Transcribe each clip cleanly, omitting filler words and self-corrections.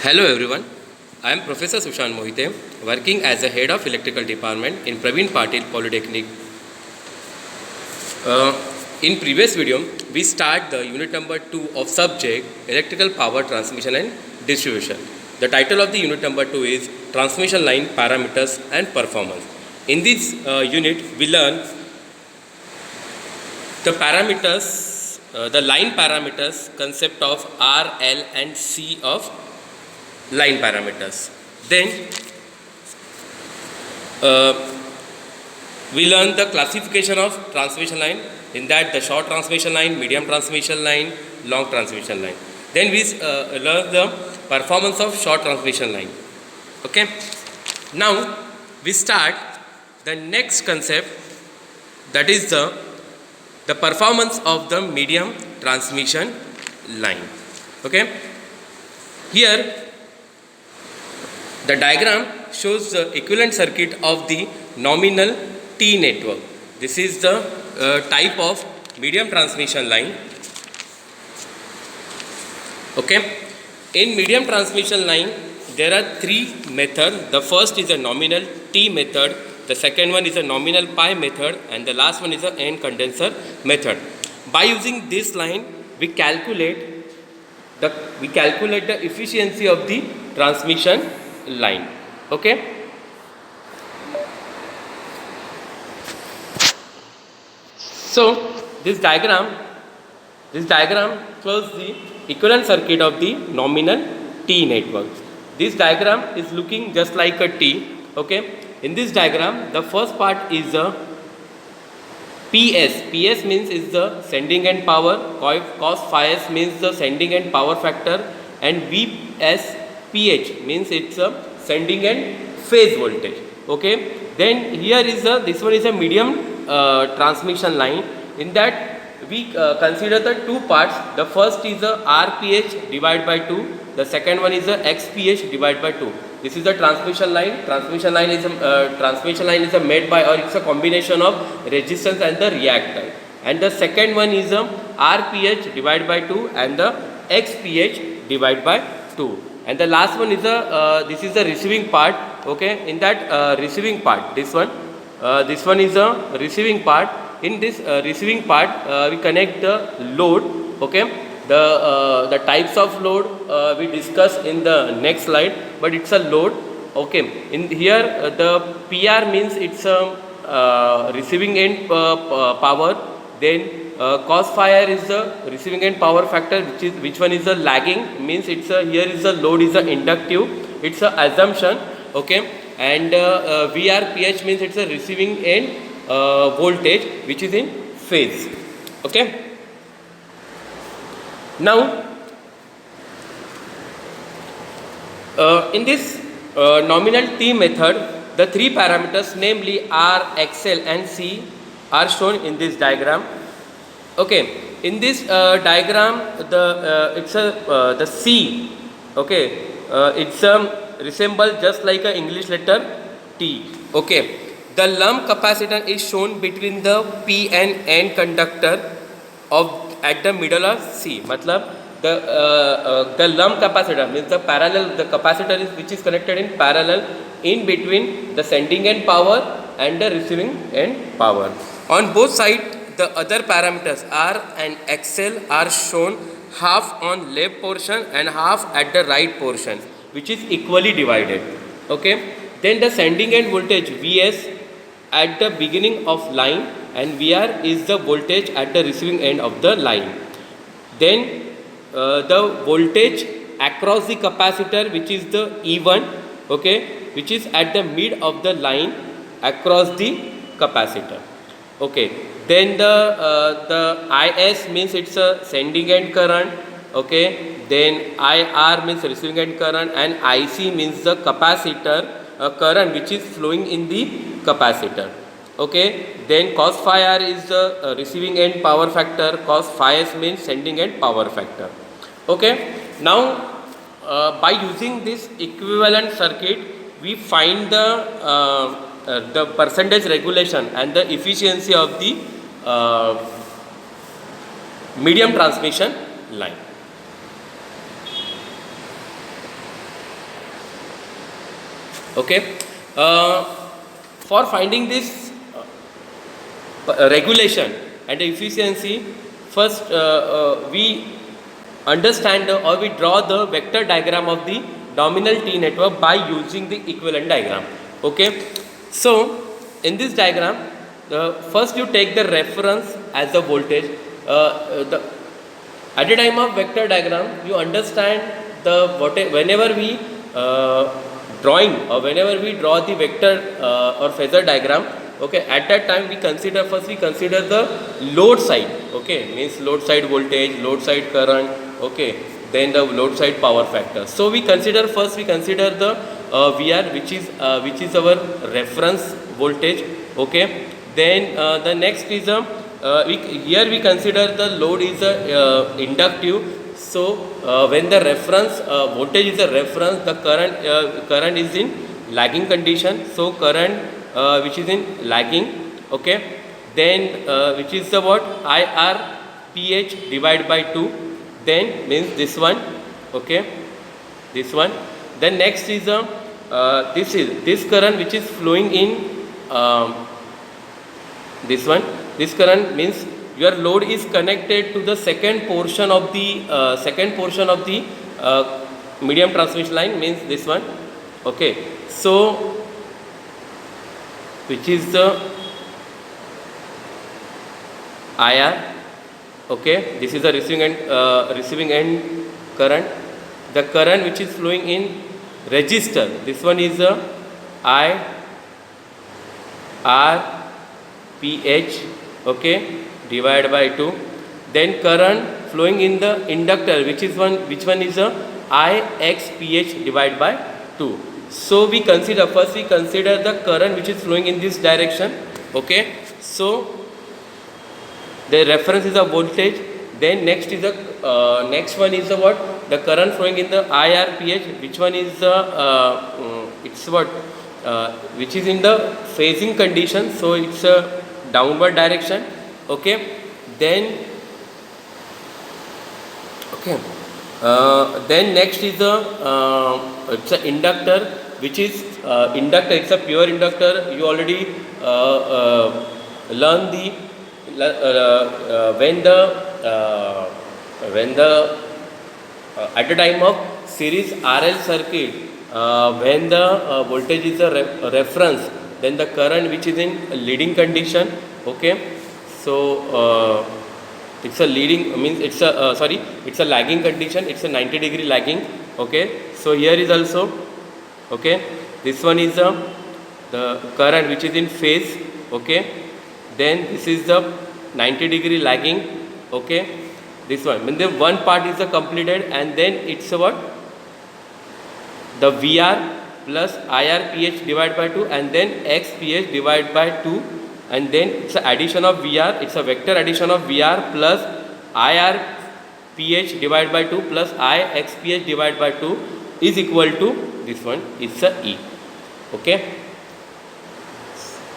Hello everyone, I am Professor Sushant Mohite, working as a head of electrical department in Praveen Patil Polytechnic. In previous video, we start the unit number 2 of subject electrical power transmission and distribution. The title of the unit number 2 is transmission line parameters and performance. In this unit, we learn the parameters, the line parameters concept of R, L and C of line parameters. Then we learn the classification of transmission line, in that the short transmission line, medium transmission line, long transmission line. Then we learn the performance of short transmission line. Okay. Now we start the next concept, that is the performance of the medium transmission line. Okay. Here the diagram shows the equivalent circuit of the nominal T network. This is the type of medium transmission line. Okay. In medium transmission line, there are three methods. The first is a nominal T method, the second one is a nominal pi method, and the last one is a N condenser method. By using this line, we calculate the efficiency of the transmission line. Okay. So this diagram shows the equivalent circuit of the nominal T network. This diagram is looking just like a T. Okay. In this diagram, the first part is the PS. PS means is the sending end power. Cos phi s means the sending end power factor, and VS PH means it's a sending end phase voltage. Okay. Then here is this one is a medium transmission line. In that we consider the two parts. The first is a RPH divided by 2. The second one is a XPH divided by 2. This is the transmission line. Transmission line is made by, or it's a combination of resistance and the reactor. And the second one is a RPH divided by 2 and the XPH divided by 2. And the last one is this is the receiving part. Okay. In that receiving part, this one is a receiving part. In this receiving part, we connect the load. Okay. The types of load we discuss in the next slide, but it's a load. Okay. In here, the PR means it's a receiving end power. Then cos phi r is the receiving end power factor, which one is the lagging, means it's here is the load is the inductive, it's a assumption. Okay. And VRPH means it's a receiving end voltage, which is in phase. Okay. Now in this nominal T method, the three parameters, namely R, XL and C, are shown in this diagram. Okay. In this diagram, the C. Okay. It's resemble just like a English letter T. Okay. The lump capacitor is shown between the P and N conductor at the middle of C. Matlab the lump capacitor means the capacitor which is connected in parallel in between the sending end power and the receiving end power. On both sides, the other parameters R and XL are shown half on left portion and half at the right portion, which is equally divided. Okay. Then the sending end voltage Vs at the beginning of line, and VR is the voltage at the receiving end of the line. Then the voltage across the capacitor, which is the E1, okay, which is at the mid of the line across the capacitor. Okay. Then the IS means it's a sending end current. Okay. Then IR means receiving end current, and IC means the capacitor current which is flowing in the capacitor. Okay. Then cos phi r is the receiving end power factor. Cos phi s means sending end power factor. Okay. Now by using this equivalent circuit, we find the percentage regulation and the efficiency of the medium transmission line. Okay. For finding this regulation and efficiency, first we understand or we draw the vector diagram of the nominal T network by using the equivalent diagram. Okay. So in this diagram, first you take the reference as the voltage. At the time of vector diagram, you understand whenever we drawing or whenever we draw the vector or phasor diagram. Okay, at that time we consider the load side. Okay, means load side voltage, load side current. Okay, then the load side power factor. So we consider the VR, which is our reference voltage. Okay, then the next is here we consider the load is inductive. So when the reference voltage is a reference, the current is in lagging condition. So current which is in lagging. Okay, then which is the what IRPH divided by 2. Then means this one. Okay, this one. Then next is this current which is flowing in this one. This current means your load is connected to the second portion of the medium transmission line, means this one. Okay, so which is the IR. Okay, this is the receiving end current. The current which is flowing in resistor, this one is the IRPH. Okay, divided by 2. Then current flowing in the inductor, which one is a IXPH divided by 2. So we consider the current which is flowing in this direction. Okay, so the reference is a voltage. Then next is the next one is the what, the current flowing in the IRPH, which one is it's what which is in the phasing condition, so it's a downward direction. Okay, then then next is it's an inductor, which is inductor. It's a pure inductor. You already learn the when the at the time of series RL circuit, when the voltage is a reference, then the current which is in leading condition. Okay, so it's a leading, means it's a it's a lagging condition. It's a 90-degree lagging. Okay, so here is also, okay, this one is the current which is in phase. Okay, then this is the 90-degree lagging. Okay, this one, when the one part is completed, and then it's what, the VR plus IRPH divided by 2, and then XPH divided by 2, and then it's a addition of VR, it's a vector addition of VR plus IRPH divided by 2 plus IXPH divided by 2 is equal to this one, it's a E. Okay,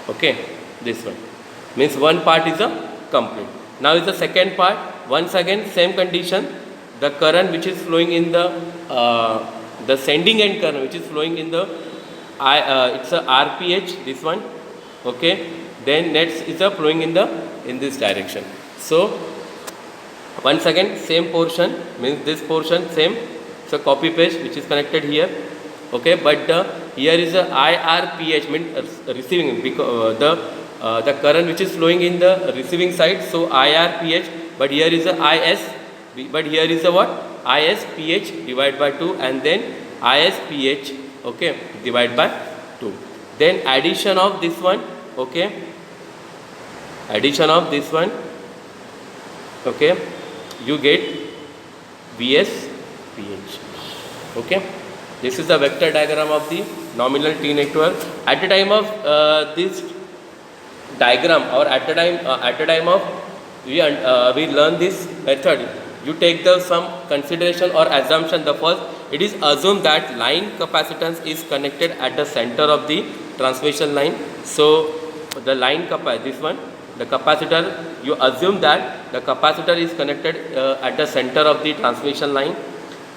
okay, this one means one part is a complete. Now is the second part. Once again same condition, the current which is flowing in the sending end current which is flowing in the it's a RPH, this one. Okay, then next is a flowing in this direction. So once again same portion, means this portion same, so copy paste which is connected here. Okay, but here is a IRPH, means receiving, because the current which is flowing in the receiving side, so IRPH, but here is a IS, but here is a what, ISPH divided by 2, and then ISPH, okay, divided by 2. Then addition of this one. Okay, addition of this one. Okay, you get VSPH. Okay, this is the vector diagram of the nominal T network. At the time of this diagram, or at the time of we learn this method, you take some consideration or assumption. The first, it is assumed that line capacitance is connected at the center of the transmission line. So the line this one, the capacitor, you assume that the capacitor is connected at the center of the transmission line.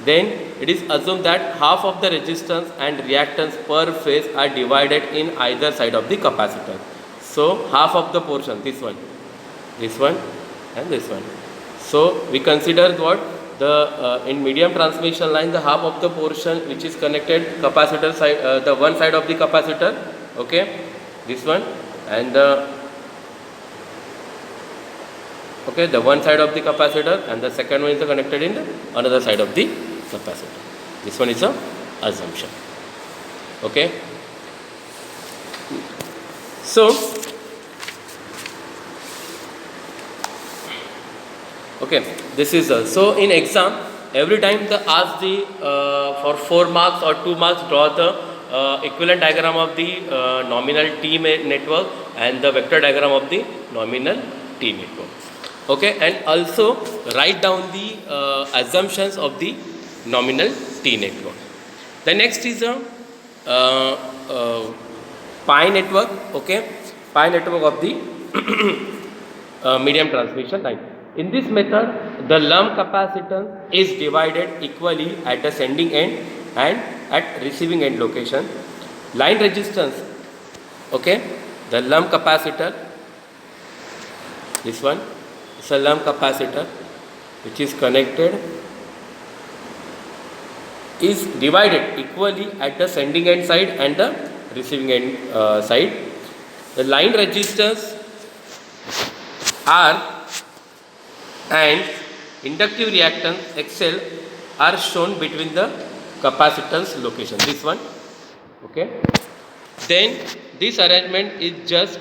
then it is assumed that half of the resistance and reactance per phase are divided in either side of the capacitor. So half of the portion, this one and this one. So we consider what the in medium transmission line, the half of the portion which is connected capacitor side, the one side of the capacitor, okay, this one, and the one side of the capacitor, and the second one is connected in the another side of the capacitor. This one is a assumption. Okay. So this is so in exam every time they ask the for 4 marks or 2 marks, draw the equivalent diagram of the nominal T network and the vector diagram of the nominal T network. Okay, and also write down the assumptions of the nominal T network. The next is a pi network. Okay, pi network of the medium transmission line. In this method, the lump capacitance is divided equally at the sending end and at receiving end location. Line resistance, okay, the lump capacitor, this one, it's a lump capacitor which is connected, is divided equally at the sending end side and the receiving end side. The line resistors R and inductive reactance XL are shown between the capacitance location, this one, okay. Then this arrangement is just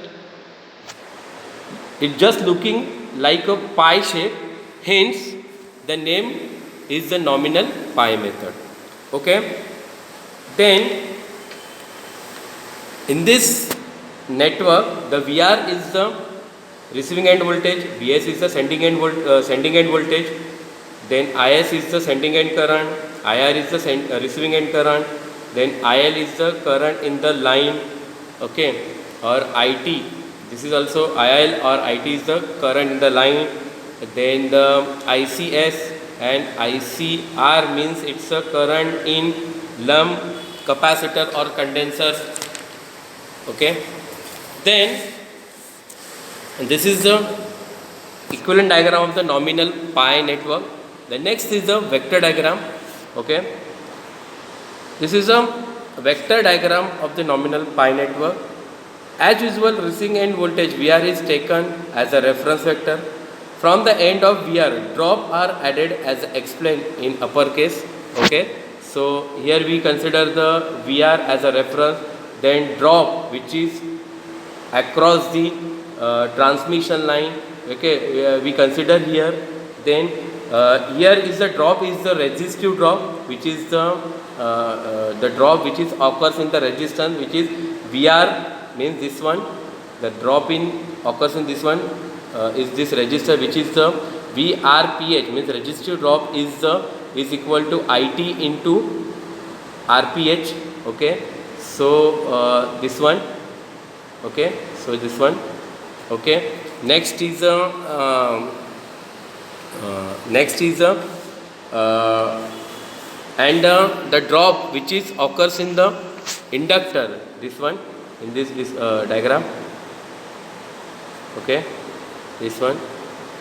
looking like a pi shape, hence the name is the nominal pi method, okay. Then in this network, the VR is the receiving end voltage, Vs is the sending end voltage, then Is is the sending end current, IR is the receiving end current, then IL is the current in the line, okay, or IT, this is also IL or IT is the current in the line, then the ICS and ICR means it's a current in lump capacitor or condenser, okay. Then and this is the equivalent diagram of the nominal pi network. The next is the vector diagram, okay. This is a vector diagram of the nominal pi network. As usual, receiving end voltage VR is taken as a reference vector. From the end of VR, drop are added as explained in uppercase, okay. So here we consider the VR as a reference, then drop which is across the transmission line, okay, we consider here. Then here is the drop is the resistive drop, which is the drop which is occurs in the resistance, which is VR means this one, the drop in occurs in this one is this resistor, which is the VRPH means resistive drop is equal to IT into RPH, okay. So this one, okay, so this one, okay. Next is a and the drop which is occurs in the inductor, this one in this diagram, okay, this one,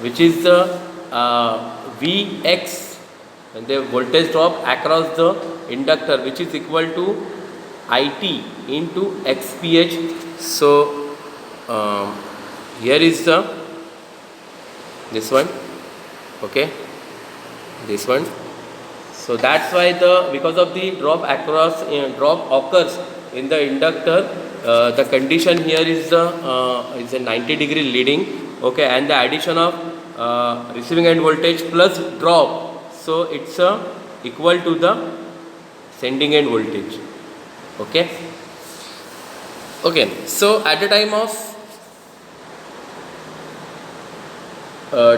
which is the Vx, and the voltage drop across the inductor, which is equal to IT into XPH. So here is this one, okay, this one. So that's why because of the drop across drop occurs in the inductor, the condition here is a 90-degree leading, okay, and the addition of receiving end voltage plus drop, so it's equal to the sending end voltage, okay. So at the time of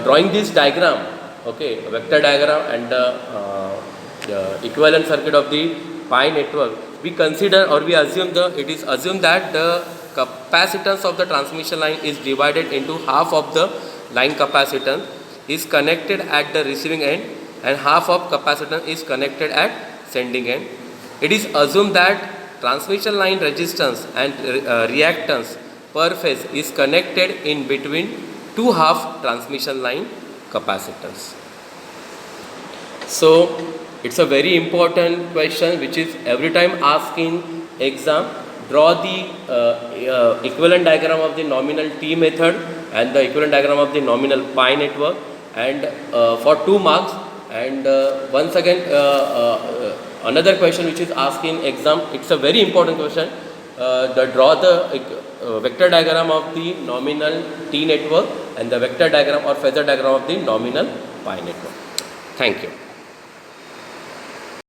drawing this diagram, okay, vector diagram and the equivalent circuit of the pi network, we consider or we assume it is assumed that the capacitance of the transmission line is divided into half of the line capacitance is connected at the receiving end and half of capacitance is connected at sending end. It is assumed that transmission line resistance and reactance per phase is connected in between two half transmission line capacitors. So it's a very important question which is every time asked in exam. Draw the equivalent diagram of the nominal T method and the equivalent diagram of the nominal pi network, and for 2 marks. And once again another question which is asked in exam, it's a very important question. Draw the vector diagram of the nominal T network and the vector diagram or phasor diagram of the nominal pi network. Thank you.